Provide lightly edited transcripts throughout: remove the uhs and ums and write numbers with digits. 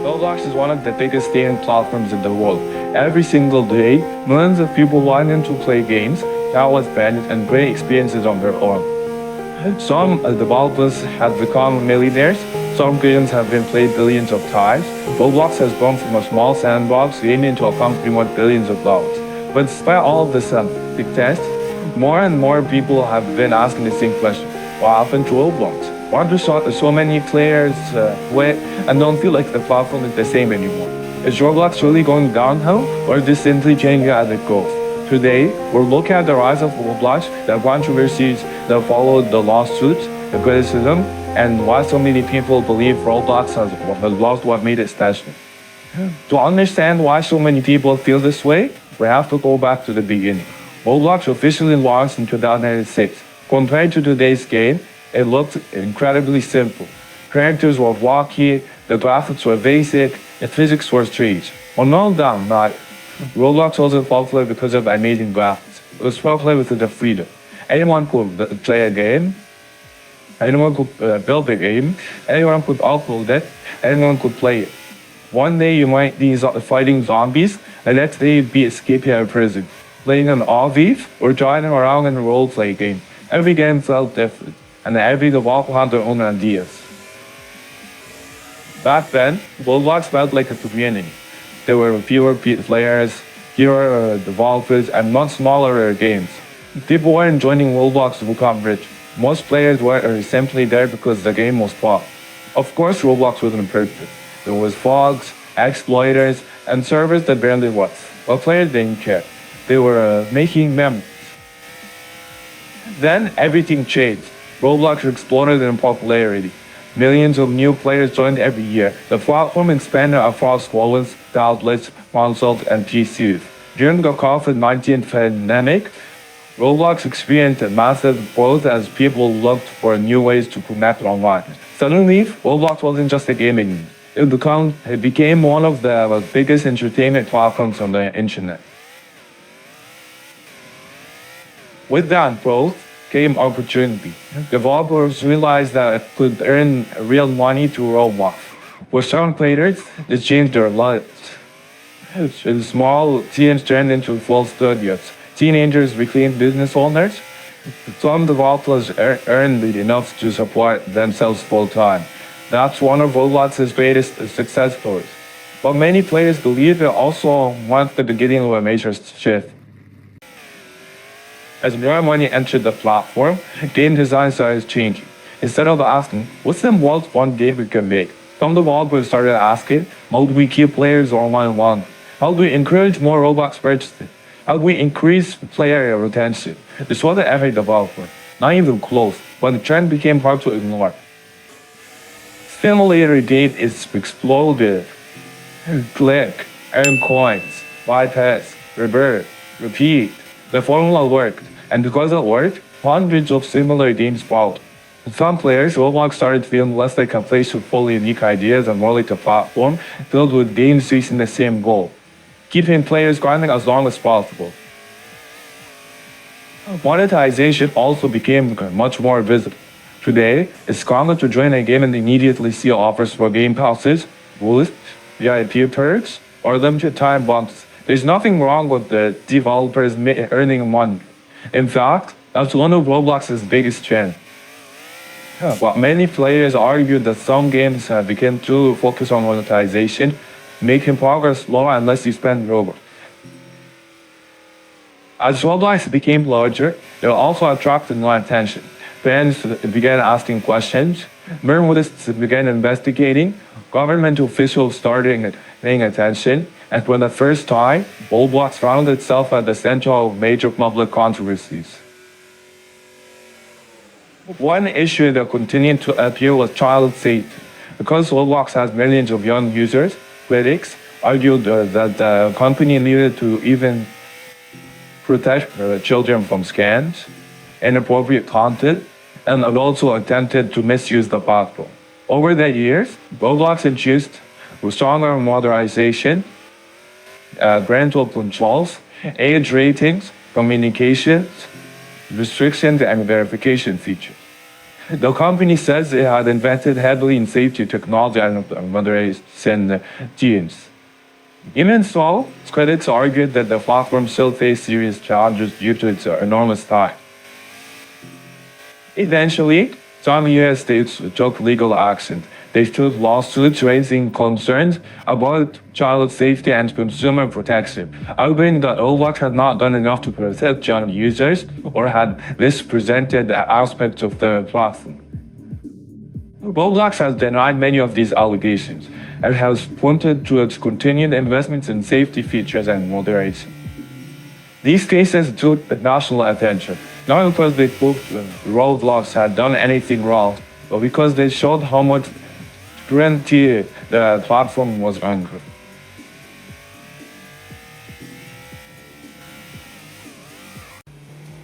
Roblox is one of the biggest gaming platforms in the world. Every single day, millions of people line in to play games, countless bandits, and great experiences on their own. Some developers have become millionaires, some games have been played billions of times. Roblox has grown from a small sandbox game into a company with billions of dollars. But despite all of this success, more and more people have been asking the same question: what happened to Roblox? Why do so many players quit and don't feel like the platform is the same anymore? Is Roblox really going downhill, or is this simply changing as it goes? Today, we're looking at the rise of Blox, the controversies that followed the lawsuits, the criticism, and why so many people believe Roblox has lost what made it special. To understand why so many people feel this way, we have to go back to the beginning. Roblox officially launched in 2006. Compared to today's game, it looked incredibly simple. Characters were wacky, the graphics were basic, the physics were strange. Well, no doubt not. Roblox wasn't popular because of amazing graphics. It was popular because of the freedom. Anyone could play a game, anyone could build a game, anyone could upload it, anyone could play it. One day you might be fighting zombies, the next day you'd be escaping a prison, playing an RV, or driving around in a role-play game. Every game felt different, and every developer had their own ideas. Back then, Roblox felt like a community. There were fewer players, fewer developers, and much smaller games. People weren't joining Roblox to become rich. Most players were simply there because the game was fun. Of course, Roblox wasn't perfect. There was bugs, exploiters, and servers that barely worked. But players didn't care. They were making memories. Then everything changed. Roblox exploded in popularity. Millions of new players joined every year. The platform expanded across phones, tablets, consoles, and PCs. During the COVID-19 pandemic, Roblox experienced a massive growth as people looked for new ways to connect online. Suddenly, Roblox wasn't just a game anymore. It became one of the biggest entertainment platforms on the internet. With that growth came opportunity. Developers realized that it could earn real money through Roblox. For some creators, it changed their lives. Small teams turned into full studios. Teenagers became business owners. Some developers earned enough to support themselves full-time. That's one of Roblox's greatest success stories. But many players believe it also marked the beginning of a major shift. As more money entered the platform, game design started changing. Instead of asking, what's the most fun game we can make? Some developers started asking, how do we keep players online longer? How do we encourage more Roblox purchases? How do we increase player retention? This wasn't every developer, not even close, but the trend became hard to ignore. Simulator game is exploded. Click, earn coins, buy pets, revert, repeat. The formula worked, and because it worked, hundreds of similar games followed. For some players, Roblox started feeling less like a place with fully unique ideas and more like a platform filled with games chasing the same goal, keeping players grinding as long as possible. Monetization also became much more visible. Today, it's common to join a game and immediately see offers for game passes, boosts, VIP perks, or limited time bonuses. There's nothing wrong with the developers earning money. In fact, that's one of Roblox's biggest trends. While many players argue that some games have become too focused on monetization, making progress slow unless you spend Robux. As Roblox became larger, it also attracted more attention. Fans began asking questions, journalists began investigating, government officials started paying attention, and for the first time, Roblox found itself at the center of major public controversies. One issue that continued to appear was child safety. Because Roblox has millions of young users, critics argued that the company needed to even protect children from scams, inappropriate content, and it also attempted to misuse the platform. Over the years, Roblox introduced stronger modernization, parental controls, age ratings, communications, restrictions, and verification features. The company says it had invested heavily in safety technology and moderation teams. Even so, critics argued that the platform still faced serious challenges due to its enormous size. Eventually, some US states took legal action. They took lawsuits raising concerns about child safety and consumer protection, arguing that Roblox had not done enough to protect young users or had misrepresented aspects of the platform. Roblox has denied many of these allegations and has pointed to its continued investments in safety features and moderation. These cases took national attention, not because they proved Roblox had done anything wrong, but because they showed how much scrutiny the platform was under.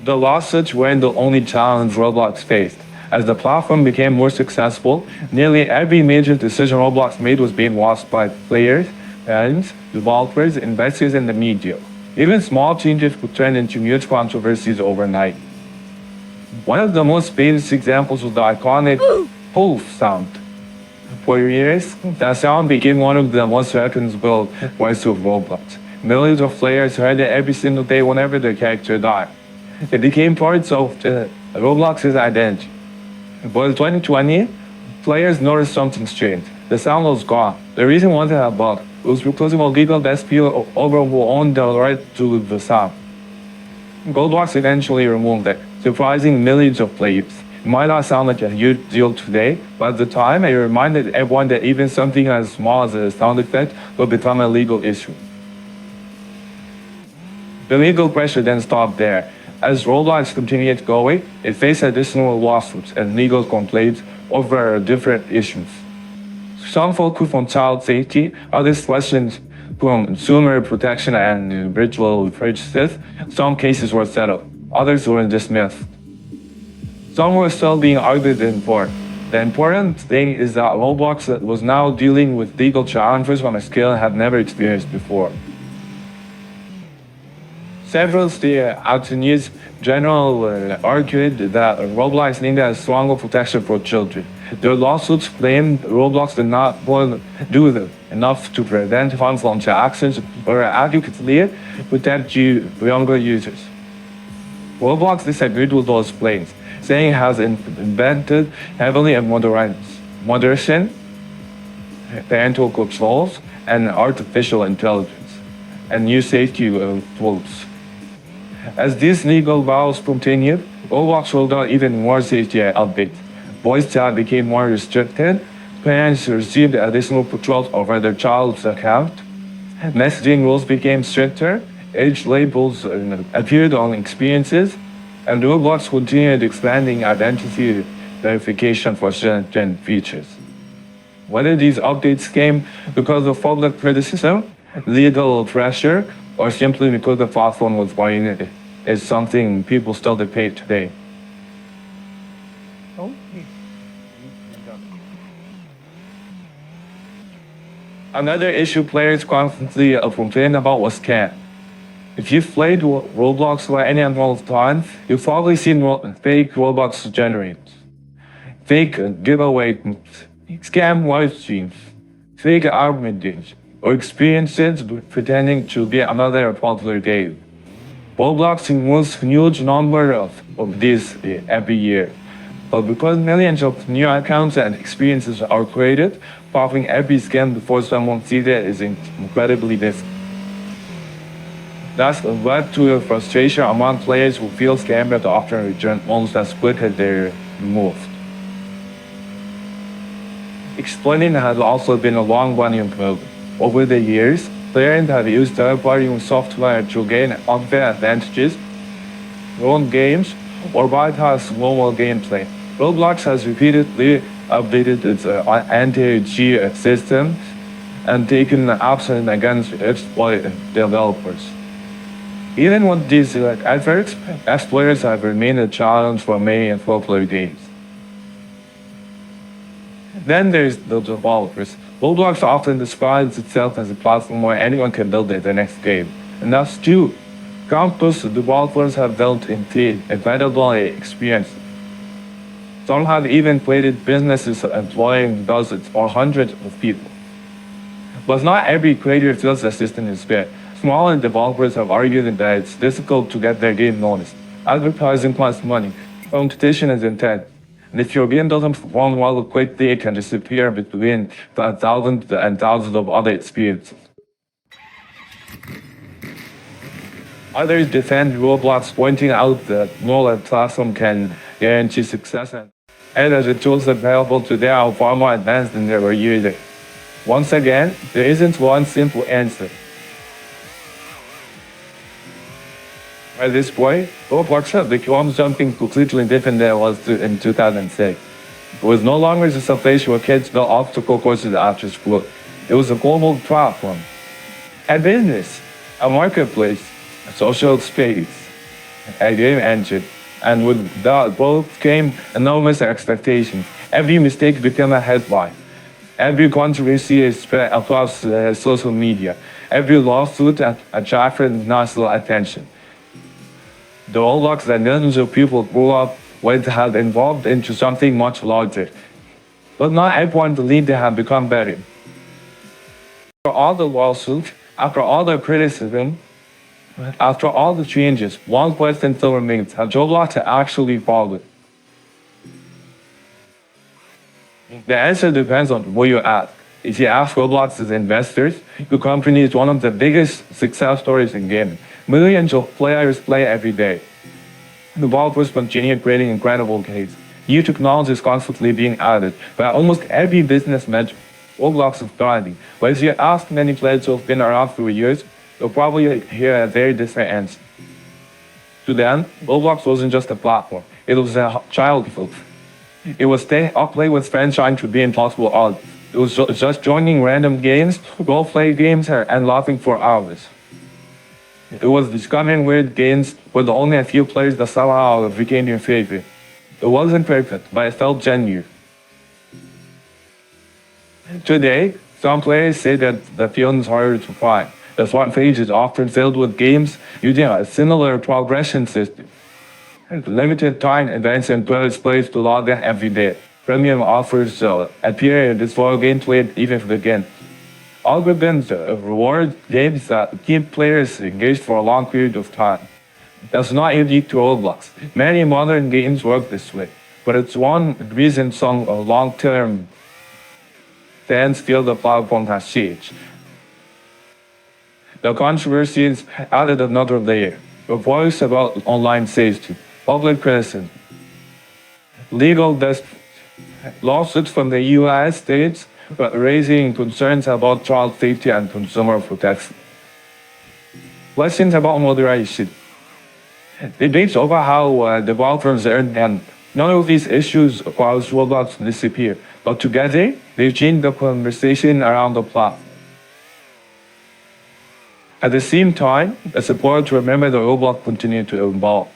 The lawsuits weren't the only challenge Roblox faced. As the platform became more successful, nearly every major decision Roblox made was being watched by players, parents, developers, investors, and the media. Even small changes could turn into huge controversies overnight. One of the most famous examples was the iconic poof sound. For years, that sound became one of the most recognizable voices of Roblox. Millions of players heard it every single day whenever their character died. It became part of Roblox's identity. But in 2020, players noticed something strange. The sound was gone. The reason wasn't a bug. It was because of a legal dispute over who owned the right to the sound. Roblox eventually removed it, surprising millions of players. It might not sound like a huge deal today, but at the time, it reminded everyone that even something as small as a sound effect could become a legal issue. The legal pressure then stopped there. As Roblox continued going, it faced additional lawsuits and legal complaints over different issues. Some focused on child safety, others questioned consumer protection and virtual purchases. Some cases were settled, others were dismissed. Some were still being argued in court. The important thing is that Roblox was now dealing with legal challenges on a scale it had never experienced before. Several state attorneys general argued that Roblox needed a stronger protection for children. Their lawsuits claimed Roblox did not do enough to prevent harmful interactions or adequately protect younger users. Roblox disagreed with those claims, saying it has invested heavily in moderation, parental controls, and artificial intelligence, and new safety tools. As these legal battles continued, Roblox rolled out even more safety updates. Voice chat became more restricted, parents received additional controls over their child's account, messaging rules became stricter, age labels appeared on experiences, and Roblox continued expanding identity verification for certain features. Whether these updates came because of public criticism, legal pressure, or simply because the platform was buying it, is something people still debate today. Another issue players constantly complained about was scam. If you've played Roblox for any amount of time, you've probably seen fake Roblox generate, fake giveaway, scam live streams, fake arguments, or experiences pretending to be another popular game. Blox removes huge number of these every year. But because millions of new accounts and experiences are created, popping every scam before someone sees it is incredibly difficult. That's led to a frustration among players who feel scammed but often return almost as quick as they're removed. Explaining has also been a long-running problem. Over the years, players have used third-party software to gain unfair advantages, run games, or bypass normal gameplay. Roblox has repeatedly updated its anti-cheat system and taken action against exploit developers. Even with these efforts, exploiters have remained a challenge for many popular games. Then there's the developers. Roblox often describes itself as a platform where anyone can build their next game. And that's true. Countless developers have built incredible experiences. Some have even created businesses employing dozens or hundreds of people. But not every creator feels the system is fair. Smaller developers have argued that it's difficult to get their game noticed. Advertising costs money. Competition is intense. And if your game doesn't perform well quickly, it can disappear between thousands and thousands of other experiences. Others defend Roblox, pointing out that no platform can guarantee success, and that the tools available today are far more advanced than they were years ago. Once again, there isn't one simple answer. At this point, Roblox has become something completely different than it was in 2006. It was no longer just a place where kids built obstacle courses after school. It was a global platform, a business, a marketplace, a social space, a game engine, and with that both came enormous expectations. Every mistake became a headline. Every controversy is spread across social media. Every lawsuit attracted national attention. The Roblox that millions of people grew up with had evolved into something much larger. But not everyone believed they had become better. After all the lawsuits, after all the criticism, after all the changes, one question still remains: have Roblox actually fallen? The answer depends on who you ask. If you ask Roblox's investors, the company is one of the biggest success stories in gaming. Millions of players play every day. Developers continue creating incredible games. New technology is constantly being added, but almost every business metric, Roblox is thriving. But if you ask many players who have been around for years, you'll probably hear a very different answer. To them, Roblox wasn't just a platform, it was a childhood. It was staying up late with friends trying to be impossible odds. It was just joining random games, role-play games, and laughing for hours. It was discovering weird games with only a few players that somehow became your favorite. It wasn't perfect, but it felt genuine. Today, some players say that the feeling is harder to find. The front page is often filled with games using a similar progression system. Limited time events and plays to log in every day. Premium offers appear before gameplay even begins. Algorithms reward games that keep players engaged for a long period of time. That's not unique to Roblox. Many modern games work this way, but it's one reason some long-term fans feel the platform has changed. The controversies added another layer. Reports about online safety, public criticism, legal lawsuits from the US states raising concerns about child safety and consumer protection. Questions about moderation. Debates over how developers earn, and none of these issues cause Roblox to disappear, but together they change the conversation around the platform. At the same time, it's important to remember that Roblox continues to evolve.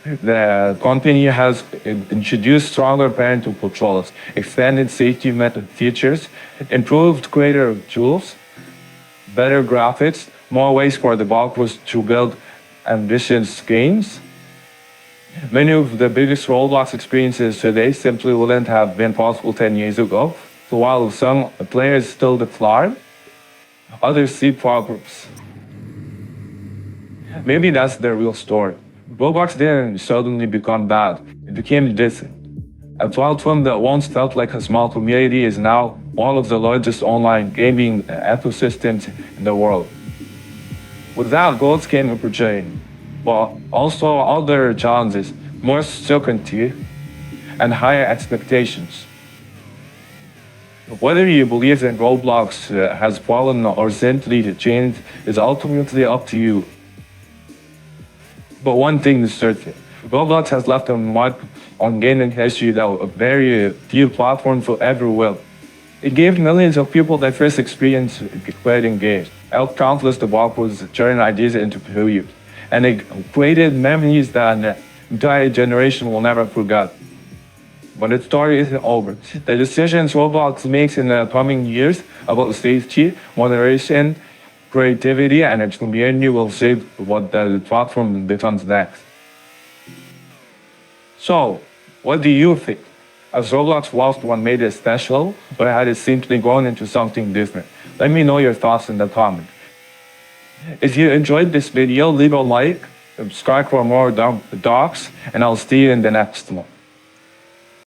The company has introduced stronger parental controls, expanded safety method features, improved creator tools, better graphics, more ways for developers to build ambitious games. Many of the biggest Roblox experiences today simply wouldn't have been possible 10 years ago. So while some players still decline, others see progress. Maybe that's the real story. Roblox didn't suddenly become bad, it became distant. A platform that once felt like a small community is now one of the largest online gaming ecosystems in the world. With that, growth came opportunity, but also other challenges, more certainty, and higher expectations. Whether you believe that Roblox has fallen or simply changed is ultimately up to you. But one thing is certain, Roblox has left a mark on gaming history that very few platforms will ever will. It gave millions of people their first experience creating games, helped countless developers turn ideas into careers, and it created memories that an entire generation will never forget. But the story isn't over. The decisions Roblox makes in the coming years about safety, moderation, creativity, and its community will shape what the platform becomes next. So, What do you think? Has Roblox lost what made it special, or had it simply grown into something different? Let me know your thoughts in the comments. If you enjoyed this video, leave a like, subscribe for more docs, and I'll see you in the next one.